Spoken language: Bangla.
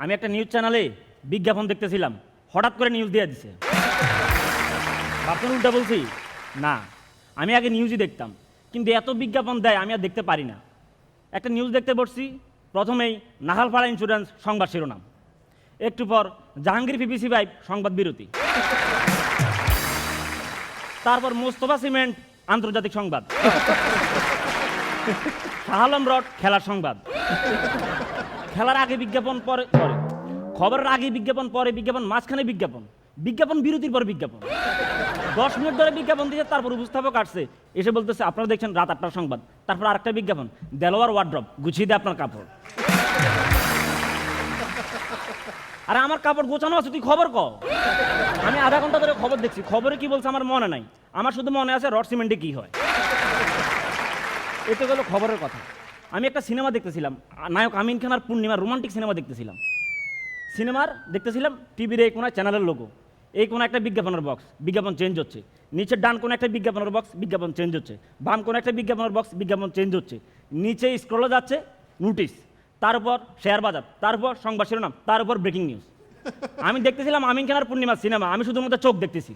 আমি একটা নিউজ চ্যানেলে বিজ্ঞাপন দেখতেছিলাম, হঠাৎ করে নিউজ দিয়ে দিছে। ভাবছেন উল্টা বলছি? না, আমি আগে নিউজই দেখতাম, কিন্তু এত বিজ্ঞাপন দেয় আমি আর দেখতে পারি না। একটা নিউজ দেখতে বসছি, প্রথমেই নাহালপাড়া ইন্স্যুরেন্স সংবাদ শিরোনাম, একটু পর জাহাঙ্গীর পিপিসি পাইপ সংবাদ বিরতি, তারপর মোস্তফা সিমেন্ট আন্তর্জাতিক সংবাদ, শাহ আলম রড খেলার সংবাদ, খেলার আগে বিজ্ঞাপন পরে পরে, খবরের আগে বিজ্ঞাপন পরে বিজ্ঞাপন, মাঝখানে বিজ্ঞাপন, বিজ্ঞাপন বিরতির পর বিজ্ঞাপন, 10 মিনিট ধরে বিজ্ঞাপন দিয়েছে। তারপর উপস্থাপক আসছে, এসে বলতেছে আপনারা দেখছেন রাত 8টার সংবাদ। তারপর আরেকটা বিজ্ঞাপন, দেলোয়ার ওয়ার্ড্রপ, গুছিয়ে দেয় আপনার কাপড়। আরে আমার কাপড় গোছানো আছে, তুই খবর ক। আমি আধা ঘন্টা ধরে খবর দেখছি, খবরে কি বলছে আমার মনে নাই, আমার শুধু মনে আছে রড সিমেন্টে কি হয়। এতে গেল খবরের কথা। আমি একটা সিনেমা দেখতেছিলাম, নায়ক আমিন খান আর পূর্ণিমার রোমান্টিক সিনেমা দেখতেছিলাম। টিভির এই কোনায় চ্যানেলের লোগো, এই কোন একটা বিজ্ঞাপনের বক্স, বিজ্ঞাপন চেঞ্জ হচ্ছে। নিচের ডান কোন একটা বিজ্ঞাপনের বক্স, বিজ্ঞাপন চেঞ্জ হচ্ছে। বাম কোন একটা বিজ্ঞাপনের বক্স, বিজ্ঞাপন চেঞ্জ হচ্ছে। নিচে স্ক্রলে যাচ্ছে নোটিশ, তার উপর শেয়ার বাজার, তার উপর সংবাদ শিরোনাম, তার উপর ব্রেকিং নিউজ। আমি দেখতেছিলাম আমিন খান আর পূর্ণিমার সিনেমা, আমি শুধুমাত্র চোখ দেখতেছি।